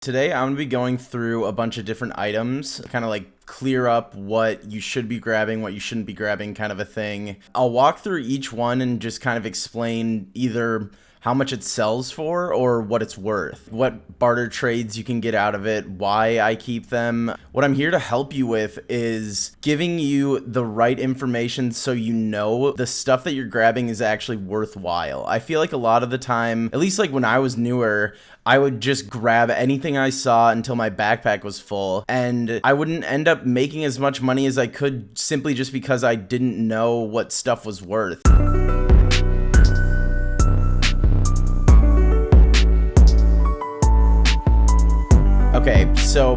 Today I'm going to be going through a bunch of different items, kind of like clear up what you should be grabbing, what you shouldn't be grabbing, kind of a thing. I'll walk through each one and just kind of explain either how much it sells for or what it's worth, what barter trades you can get out of it, why I keep them. What I'm here to help you with is giving you the right information so you know the stuff that you're grabbing is actually worthwhile. I feel like a lot of the time, at least like when I was newer, I would just grab anything I saw until my backpack was full, and I wouldn't end up making as much money as I could simply just because I didn't know what stuff was worth. Okay, so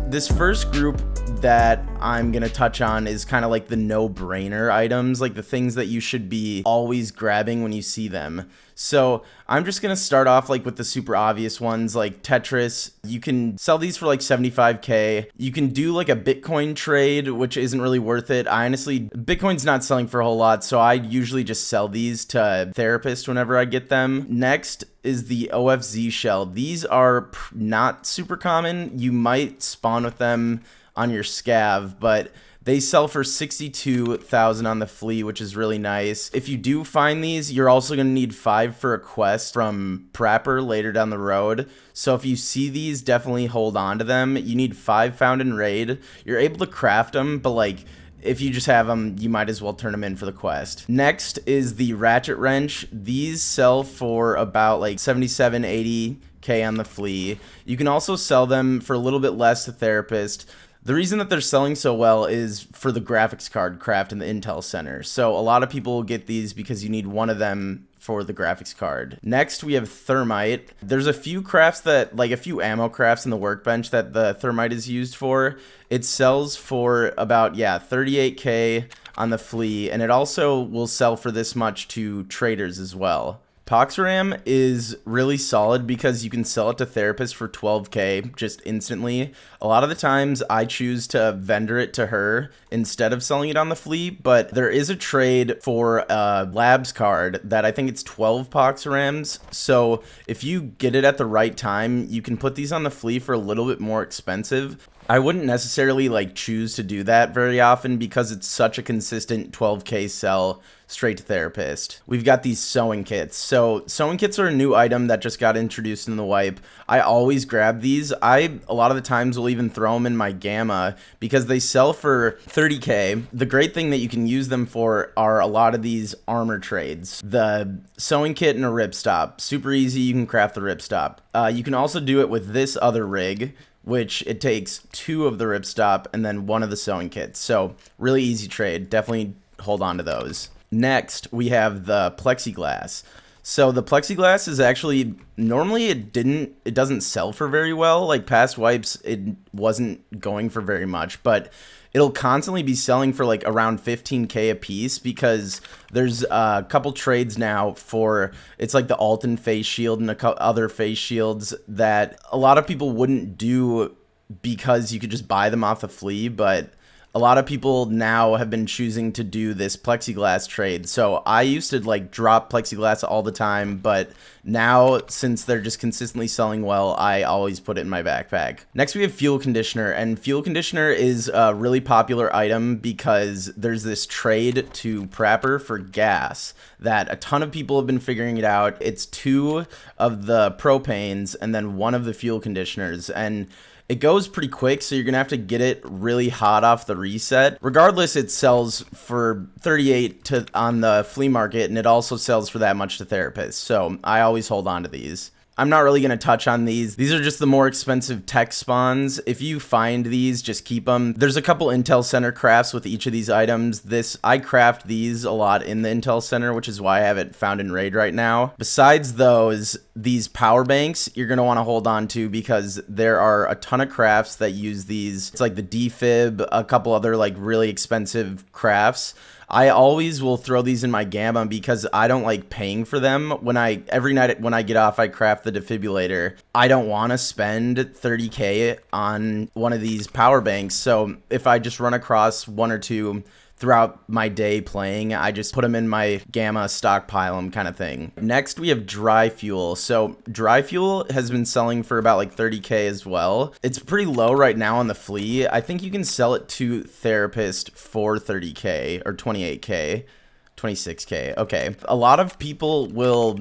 this first group that I'm gonna touch on is kind of like the no-brainer items, like the things that you should be always grabbing when you see them. So I'm just gonna start off like with the super obvious ones, like Tetris. You can sell these for like 75k. You can do like a Bitcoin trade, which isn't really worth it. Bitcoin's not selling for a whole lot, so I usually just sell these to therapists whenever I get them. Next is the OFZ shell. These are not super common. You might spawn with them on your scav, but they sell for 62,000 on the flea, which is really nice. If you do find these, you're also going to need 5 for a quest from Prapper later down the road. So if you see these, definitely hold on to them. You need 5 found in raid. You're able to craft them, but like if you just have them, you might as well turn them in for the quest. Next is the ratchet wrench. These sell for about like 77, 80k on the flea. You can also sell them for a little bit less to therapist. The reason that they're selling so well is for the graphics card craft in the Intel Center. So a lot of people get these because you need one of them for the graphics card. Next, we have thermite. There's a few crafts that, like a few ammo crafts in the workbench that the thermite is used for. It sells for about, 38k on the flea, and it also will sell for this much to traders as well. Poxram is really solid because you can sell it to therapists for 12k just instantly. A lot of the times I choose to vendor it to her instead of selling it on the flea, but there is a trade for a labs card that I think it's 12 Poxrams. So if you get it at the right time, you can put these on the flea for a little bit more expensive. I wouldn't necessarily like choose to do that very often because it's such a consistent 12k sell straight to therapist. We've got these sewing kits. So sewing kits are a new item that just got introduced in the wipe. I always grab these. A lot of the times will even throw them in my gamma because they sell for 30k. The great thing that you can use them for are a lot of these armor trades. The sewing kit and a ripstop. Super easy, you can craft the ripstop. You can also do it with this other rig, which it takes 2 of the ripstop and then 1 of the sewing kits. So really easy trade. Definitely hold on to those. Next, we have the plexiglass. So the plexiglass is actually, normally it doesn't sell for very well. Like past wipes, it wasn't going for very much, but it'll constantly be selling for like around 15k a piece because there's a couple trades now for, it's like the Alton face shield and other face shields that a lot of people wouldn't do because you could just buy them off the flea, but a lot of people now have been choosing to do this plexiglass trade. So I used to like drop plexiglass all the time, but now since they're just consistently selling well, I always put it in my backpack. Next we have fuel conditioner, and fuel conditioner is a really popular item because there's this trade to Prapper for gas that a ton of people have been figuring it out. It's 2 of the propanes and then 1 of the fuel conditioners, and it goes pretty quick, so you're going to have to get it really hot off the reset. Regardless, it sells for 38 on the flea market, and it also sells for that much to therapists. So I always hold on to these. I'm not really going to touch on these. These are just the more expensive tech spawns. If you find these, just keep them. There's a couple Intel Center crafts with each of these items. I craft these a lot in the Intel Center, which is why I have it found in raid right now. Besides those, these power banks you're going to want to hold on to because there are a ton of crafts that use these. It's like the defib, a couple other like really expensive crafts. I always will throw these in my gamma because I don't like paying for them. Every night when I get off, I craft the defibrillator. I don't want to spend 30k on one of these power banks. So if I just run across 1 or 2 throughout my day playing. I just put them in my gamma, stockpile them kind of thing. Next, we have dry fuel. So dry fuel has been selling for about like 30K as well. It's pretty low right now on the flea. I think you can sell it to therapist for 30K or 28K. 26K. Okay. A lot of people will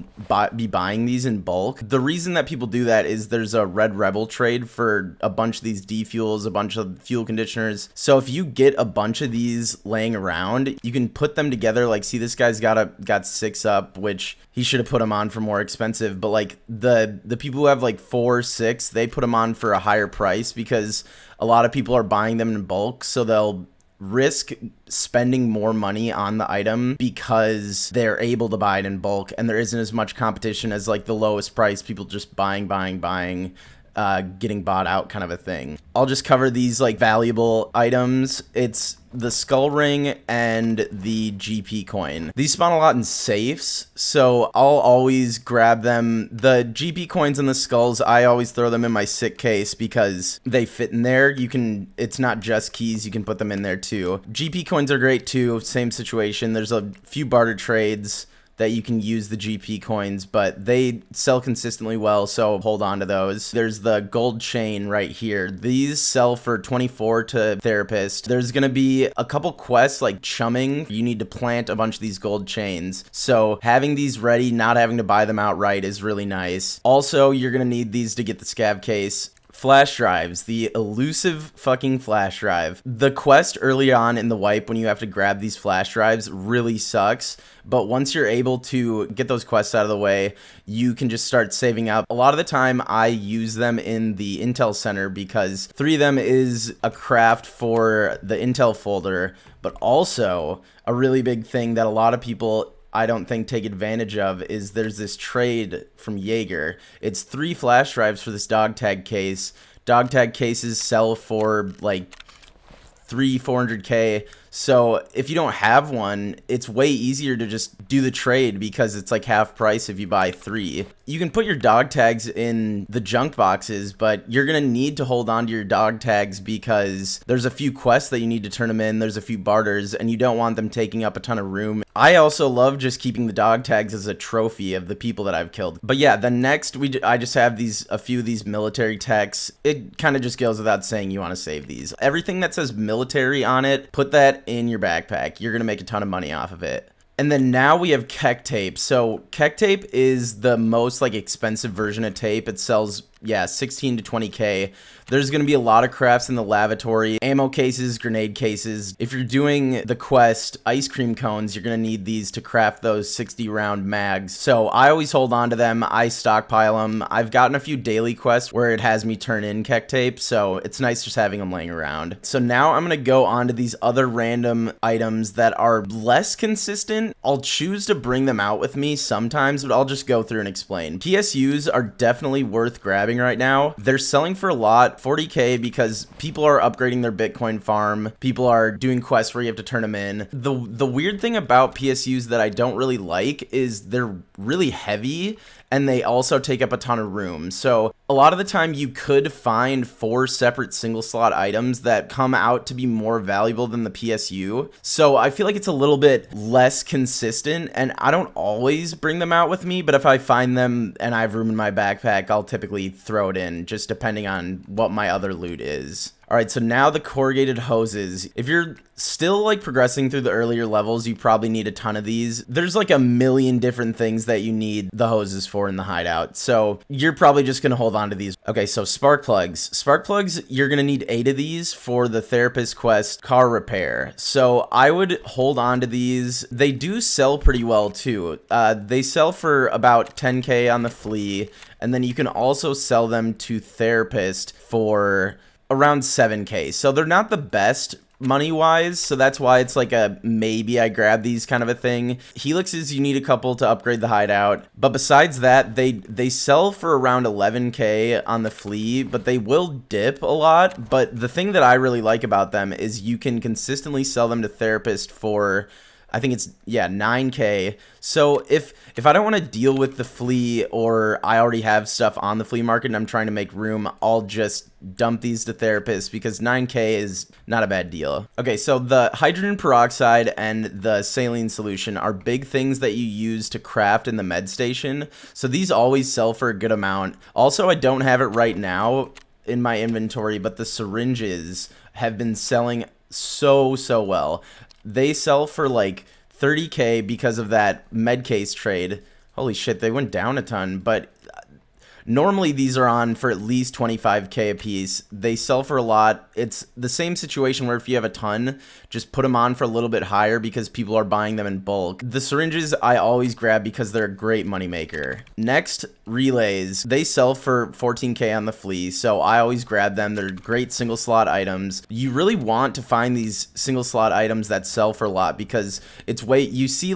be buying these in bulk. The reason that people do that is there's a Red Rebel trade for a bunch of these defuels, a bunch of fuel conditioners. So if you get a bunch of these laying around, you can put them together. Like, see, this guy's got 6 up, which he should have put them on for more expensive. But like the people who have like 4, 6, they put them on for a higher price because a lot of people are buying them in bulk. So they'll risk spending more money on the item because they're able to buy it in bulk, and there isn't as much competition as like the lowest price people just buying, getting bought out kind of a thing. I'll just cover these like valuable items. It's the skull ring and the GP coin. These spawn a lot in safes, so I'll always grab them. The GP coins and the skulls, I always throw them in my sick case because they fit in there. It's not just keys, you can put them in there too. GP coins are great too, same situation. There's a few barter trades that you can use the GP coins, but they sell consistently well, so hold on to those. There's the gold chain right here. These sell for 24 to therapist. There's gonna be a couple quests like chumming. You need to plant a bunch of these gold chains. So having these ready, not having to buy them outright is really nice. Also, you're gonna need these to get the scav case. Flash drives, the elusive fucking flash drive. The quest early on in the wipe when you have to grab these flash drives really sucks, but once you're able to get those quests out of the way, you can just start saving up. A lot of the time I use them in the Intel Center because 3 of them is a craft for the Intel folder, but also a really big thing that a lot of people I don't think take advantage of is there's this trade from Jaeger. It's 3 flash drives for this dog tag case. Dog tag cases sell for like 400K. So if you don't have one, it's way easier to just do the trade because it's like half price if you buy 3. You can put your dog tags in the junk boxes, but you're going to need to hold on to your dog tags because there's a few quests that you need to turn them in. There's a few barters and you don't want them taking up a ton of room. I also love just keeping the dog tags as a trophy of the people that I've killed. But yeah, the next I just have a few of these military techs. It kind of just goes without saying you want to save these. Everything that says military on it, put that in your backpack. You're gonna make a ton of money off of it. And then now we have Keck tape. So Keck tape is the most like expensive version of tape. It sells 16 to 20K. There's going to be a lot of crafts in the lavatory, ammo cases, grenade cases. If you're doing the quest, ice cream cones, you're going to need these to craft those 60 round mags. So I always hold on to them. I stockpile them. I've gotten a few daily quests where it has me turn in Keck tape, so it's nice just having them laying around. So now I'm going to go on to these other random items that are less consistent. I'll choose to bring them out with me sometimes, but I'll just go through and explain. PSUs are definitely worth grabbing right now. They're selling for a lot, 40K, because people are upgrading their Bitcoin farm. People are doing quests where you have to turn them in. The weird thing about PSUs that I don't really like is they're really heavy and they also take up a ton of room. So a lot of the time you could find 4 separate single slot items that come out to be more valuable than the PSU. So I feel like it's a little bit less consistent, and I don't always bring them out with me, but if I find them and I have room in my backpack, I'll typically throw it in, just depending on what my other loot is. Alright, so now the corrugated hoses. If you're still like progressing through the earlier levels, you probably need a ton of these. There's like a million different things that you need the hoses for in the hideout, so you're probably just gonna hold on to these. Okay, so spark plugs. Spark plugs, you're gonna need 8 of these for the therapist quest car repair. So I would hold on to these. They do sell pretty well too. They sell for about 10K on the flea, and then you can also sell them to therapist for around 7K. So they're not the best money wise, so that's why it's like a maybe I grab these kind of a thing. Helixes, you need a couple to upgrade the hideout, but besides that, they sell for around 11K on the flea, but they will dip a lot. But the thing that I really like about them is you can consistently sell them to therapist for I think it's, yeah, 9K. So if I don't want to deal with the flea, or I already have stuff on the flea market and I'm trying to make room, I'll just dump these to therapists, because 9K is not a bad deal. Okay, so the hydrogen peroxide and the saline solution are big things that you use to craft in the med station. So these always sell for a good amount. Also, I don't have it right now in my inventory, but the syringes have been selling so well. They sell for like 30K because of that med case trade. Holy shit, they went down a ton, but normally these are on for at least 25K a piece. They sell for a lot. It's the same situation where if you have a ton, just put them on for a little bit higher because people are buying them in bulk. The syringes I always grab because they're a great moneymaker. Next, relays. They sell for 14K on the flea, so I always grab them. They're great single slot items. You really want to find these single slot items that sell for a lot, because it's way, you see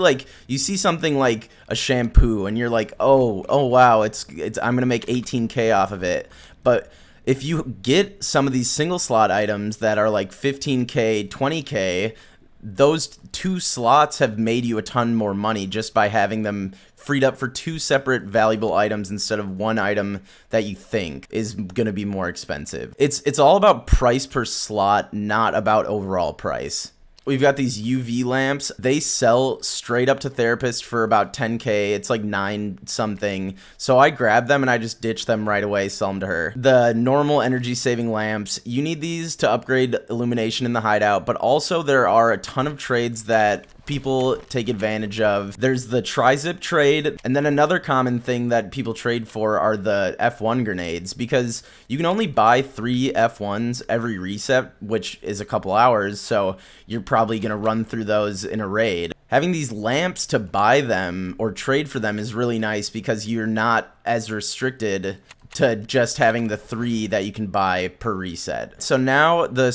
something like a shampoo and you're like, oh wow, it's I'm gonna make 18K off of it. But if you get some of these single slot items that are like 15K, 20K, those 2 slots have made you a ton more money just by having them freed up for 2 separate valuable items instead of 1 item that you think is going to be more expensive. It's all about price per slot, not about overall price. We've got these UV lamps. They sell straight up to therapists for about 10K. It's like 9 something. So I grab them and I just ditch them right away, sell them to her. The normal energy saving lamps, you need these to upgrade illumination in the hideout, but also there are a ton of trades that people take advantage of. There's the tri-zip trade, and then another common thing that people trade for are the F1 grenades, because you can only buy 3 F1s every reset, which is a couple hours, so you're probably going to run through those in a raid. Having these lamps to buy them or trade for them is really nice, because you're not as restricted to just having the 3 that you can buy per reset. So now the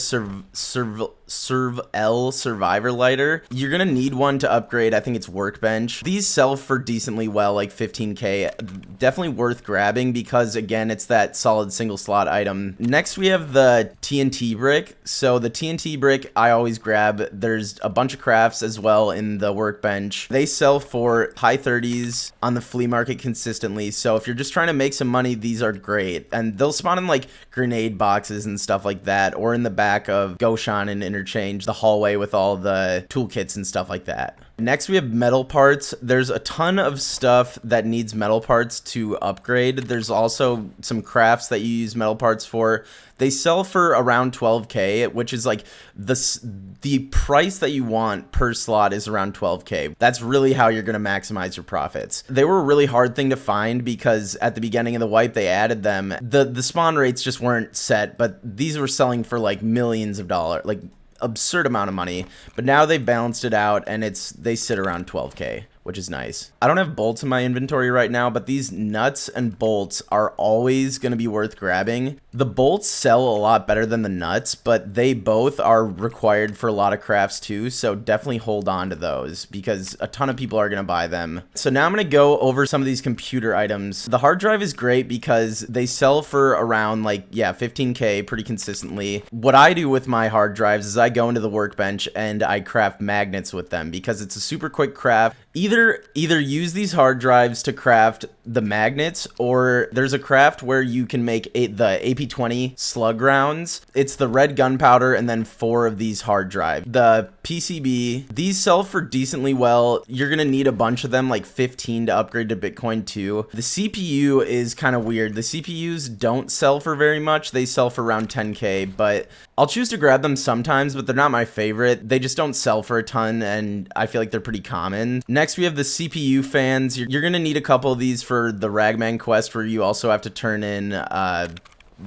Serv-L Survivor Lighter, you're gonna need one to upgrade. I think it's Workbench. These sell for decently well, like 15K. Definitely worth grabbing because, again, it's that solid single slot item. Next, we have the TNT brick. So the TNT brick I always grab. There's a bunch of crafts as well in the Workbench. They sell for high 30s on the flea market consistently. So if you're just trying to make some money, these are great. And they'll spawn in like grenade boxes and stuff like that, or in the back of Goshan and Interchange, the hallway with all the toolkits and stuff like that. Next, we have metal parts. There's a ton of stuff that needs metal parts to upgrade. There's also some crafts that you use metal parts for. They sell for around 12K, which is like the price that you want per slot is around 12K. That's really how you're going to maximize your profits. They were a really hard thing to find because at the beginning of the wipe, they added them. The spawn rates just weren't set, but these were selling for like millions of dollars, like absurd amount of money. But now they've balanced it out and they sit around 12K, which is nice. I don't have bolts in my inventory right now, but these nuts and bolts are always going to be worth grabbing. The bolts sell a lot better than the nuts, but they both are required for a lot of crafts too, so definitely hold on to those because a ton of people are going to buy them. So now I'm going to go over some of these computer items. The hard drive is great because they sell for around like, yeah, 15K pretty consistently. What I do with my hard drives is I go into the Workbench and I craft magnets with them because it's a super quick craft. Either use these hard drives to craft the magnets, or there's a craft where you can make the AP20 slug rounds. It's the red gunpowder and then 4 of these hard drives. The PCB, these sell for decently well. You're gonna need a bunch of them, like 15 to upgrade to Bitcoin 2. The CPU is kind of weird. The CPUs don't sell for very much. They sell for around 10K, but I'll choose to grab them sometimes, but they're not my favorite. They just don't sell for a ton, and I feel like they're pretty common. Next, we have the CPU fans. You're going to need a couple of these for the Ragman quest, where you also have to turn in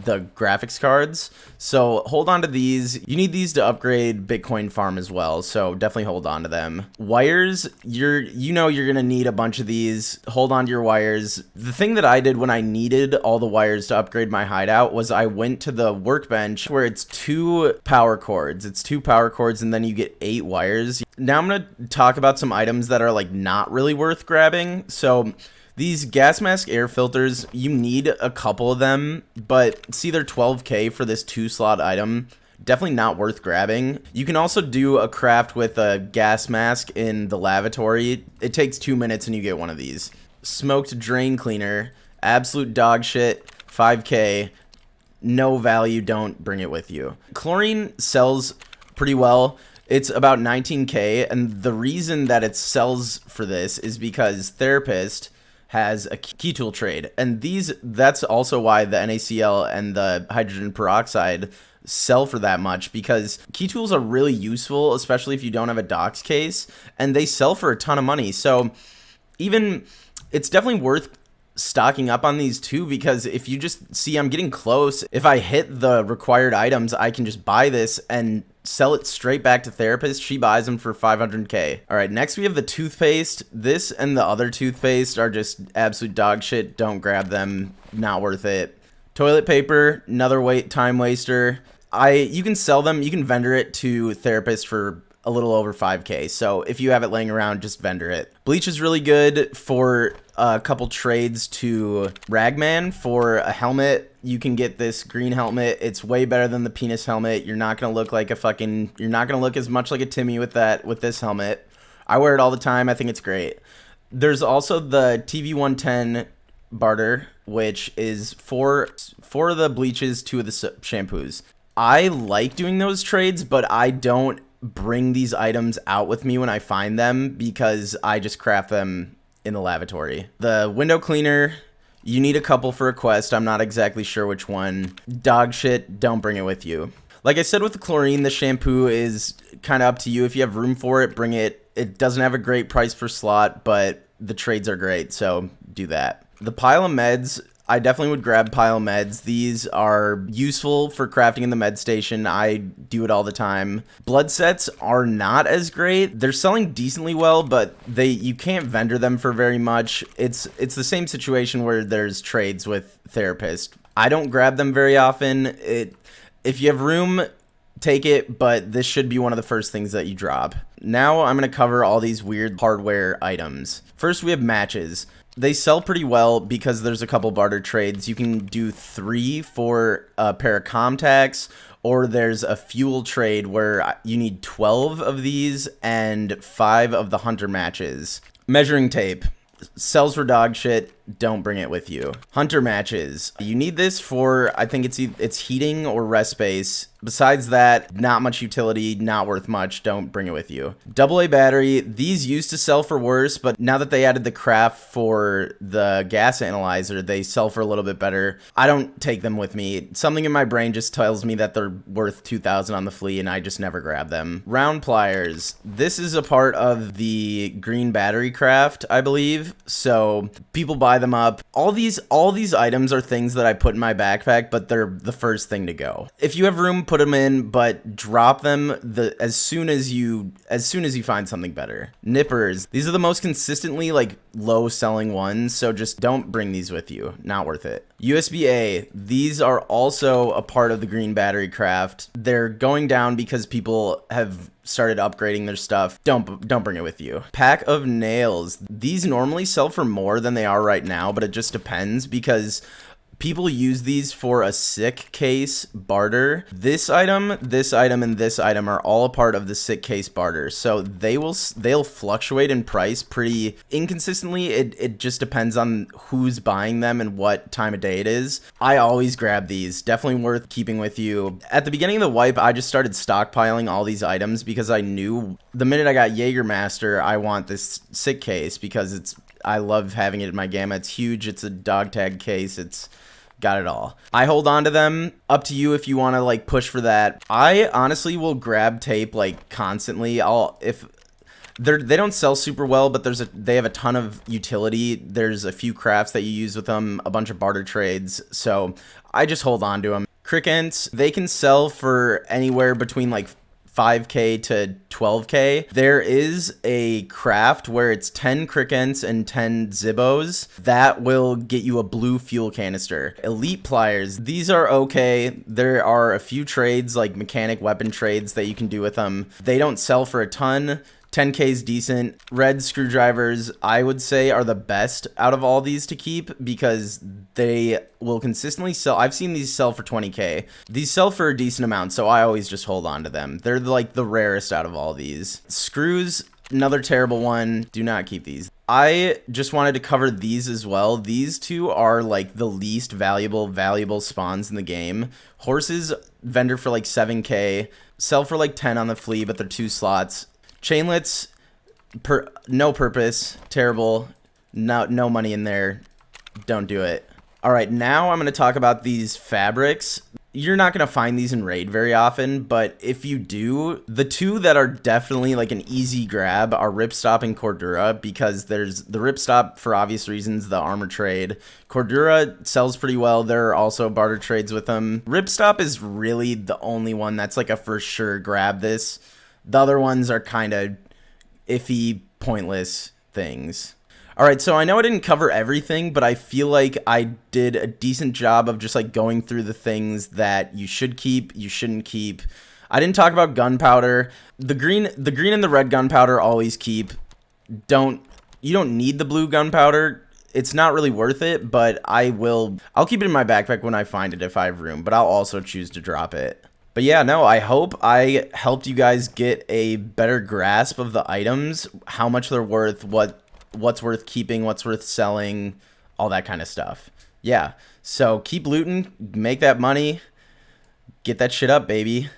the graphics cards. So hold on to these. You need these to upgrade Bitcoin farm as well, so definitely hold on to them. Wires, you're gonna need a bunch of these. Hold on to your wires. The thing that I did when I needed all the wires to upgrade my hideout was I went to the Workbench where it's 2 power cords. It's 2 power cords and then you get 8 wires. Now I'm gonna talk about some items that are like not really worth grabbing. So these gas mask air filters, you need a couple of them, but see, they're 12K for this 2 slot item. definitely not worth grabbing. You can also do a craft with a gas mask in the lavatory. It takes 2 minutes and you get one of these. Smoked drain cleaner, absolute dog shit, 5k, no value, don't bring it with you. Chlorine sells pretty well. It's about 19k, and the reason that it sells for this is because Therapist has a key tool trade, and that's also why the NaCl and the hydrogen peroxide sell for that much, because key tools are really useful, especially if you don't have a docs case, and they sell for a ton of money. So even it's definitely worth stocking up on these too, because if you just see I'm getting close, if I hit the required items, I can just buy this and sell it straight back to Therapist. She buys them for 500k. All right, next we have the toothpaste. This and the other toothpaste are just absolute dog shit. Don't grab them, not worth it. Toilet paper, another time waster. You can sell them, you can vendor it to Therapist for a little over 5k. So if you have it laying around, just vendor it. Bleach is really good for a couple trades to Ragman. For a helmet, you can get this green helmet. It's way better than the penis helmet. You're not gonna look like you're not gonna look as much like a Timmy with this helmet. I wear it all the time. I think it's great. There's also the TV110 barter, which is four of the bleaches, 2 of the shampoos. I like doing those trades, but I don't bring these items out with me when I find them, because I just craft them in the lavatory. The window cleaner, you need a couple for a quest. I'm not exactly sure which one. Dog shit, don't bring it with you. Like I said with the chlorine, the shampoo is kind of up to you. If you have room for it, bring it. It doesn't have a great price per slot, but the trades are great, so do that. The pile of meds, I definitely would grab pile meds. These are useful for crafting in the med station. I do it all the time. Blood sets are not as great. They're selling decently well, but you can't vendor them for very much. It's the same situation where there's trades with Therapist. I don't grab them very often. If you have room, take it, but this should be one of the first things that you drop. Now I'm going to cover all these weird hardware items. First, we have matches. They sell pretty well because there's a couple barter trades. You can do 3 for a pair of Comtacs, or there's a fuel trade where you need 12 of these and 5 of the hunter matches. Measuring tape sells for dog shit. Don't bring it with you. Hunter matches, you need this for, I think it's heating or rest space. Besides that, not much utility, not worth much. Don't bring it with you. AA battery, these used to sell for worse, but now that they added the craft for the gas analyzer, they sell for a little bit better. I don't take them with me. Something in my brain just tells me that they're worth 2,000 on the flea, and I just never grab them. Round pliers, this is a part of the green battery craft, I believe, so people buy them up. All these items are things that I put in my backpack, but they're the first thing to go. If you have room, put them in, but drop them as soon as you find something better. Nippers, these are the most consistently low selling ones, so just don't bring these with you. Not worth it. USB-A, these are also a part of the green battery craft. They're going down because people have started upgrading their stuff. Don't bring it with you. Pack of nails, these normally sell for more than they are right now, but it just depends because people use these for a sick case barter. This item, and this item are all a part of the sick case barter. So they'll fluctuate in price pretty inconsistently. It just depends on who's buying them and what time of day it is. I always grab these. Definitely worth keeping with you. At the beginning of the wipe, I just started stockpiling all these items because I knew the minute I got Jägermaster, I want this sick case because I love having it in my gamma. It's huge. It's a dog tag case. It's got it all. I hold on to them. Up to you if you want to push for that. I honestly will grab tape constantly. If they don't sell super well, but they have a ton of utility. There's a few crafts that you use with them, a bunch of barter trades. So I just hold on to them. Crickets, they can sell for anywhere between 5k to 12k. There is a craft where it's 10 crickets and 10 zibbos that will get you a blue fuel canister. Elite pliers, these are okay. There are a few trades mechanic weapon trades that you can do with them. They don't sell for a ton. 10k is decent. Red screwdrivers, I would say, are the best out of all these to keep because they will consistently sell. I've seen these sell for 20k. These sell for a decent amount, so I always just hold on to them. They're like the rarest out of all these. Screws, another terrible one. Do not keep these. I just wanted to cover these as well. These two are like the least valuable spawns in the game. Horses, vendor for like 7k. Sell for like 10 on the flea, but they're 2 slots. Chainlets, no purpose, terrible, no money in there, don't do it. All right, now I'm going to talk about these fabrics. You're not going to find these in raid very often, but if you do, the two that are definitely like an easy grab are Ripstop and Cordura, because there's the Ripstop for obvious reasons, the armor trade. Cordura sells pretty well. There are also barter trades with them. Ripstop is really the only one that's like a for sure grab this. The other ones are kind of iffy, pointless things. All right, so I know I didn't cover everything, but I feel like I did a decent job of just like going through the things that you should keep, you shouldn't keep. I didn't talk about gunpowder. The green and the red gunpowder always keep. You don't need the blue gunpowder. It's not really worth it, but I'll keep it in my backpack when I find it if I have room, but I'll also choose to drop it. But yeah, no, I hope I helped you guys get a better grasp of the items, how much they're worth, what's worth keeping, what's worth selling, all that kind of stuff. Yeah, so keep looting, make that money, get that shit up, baby.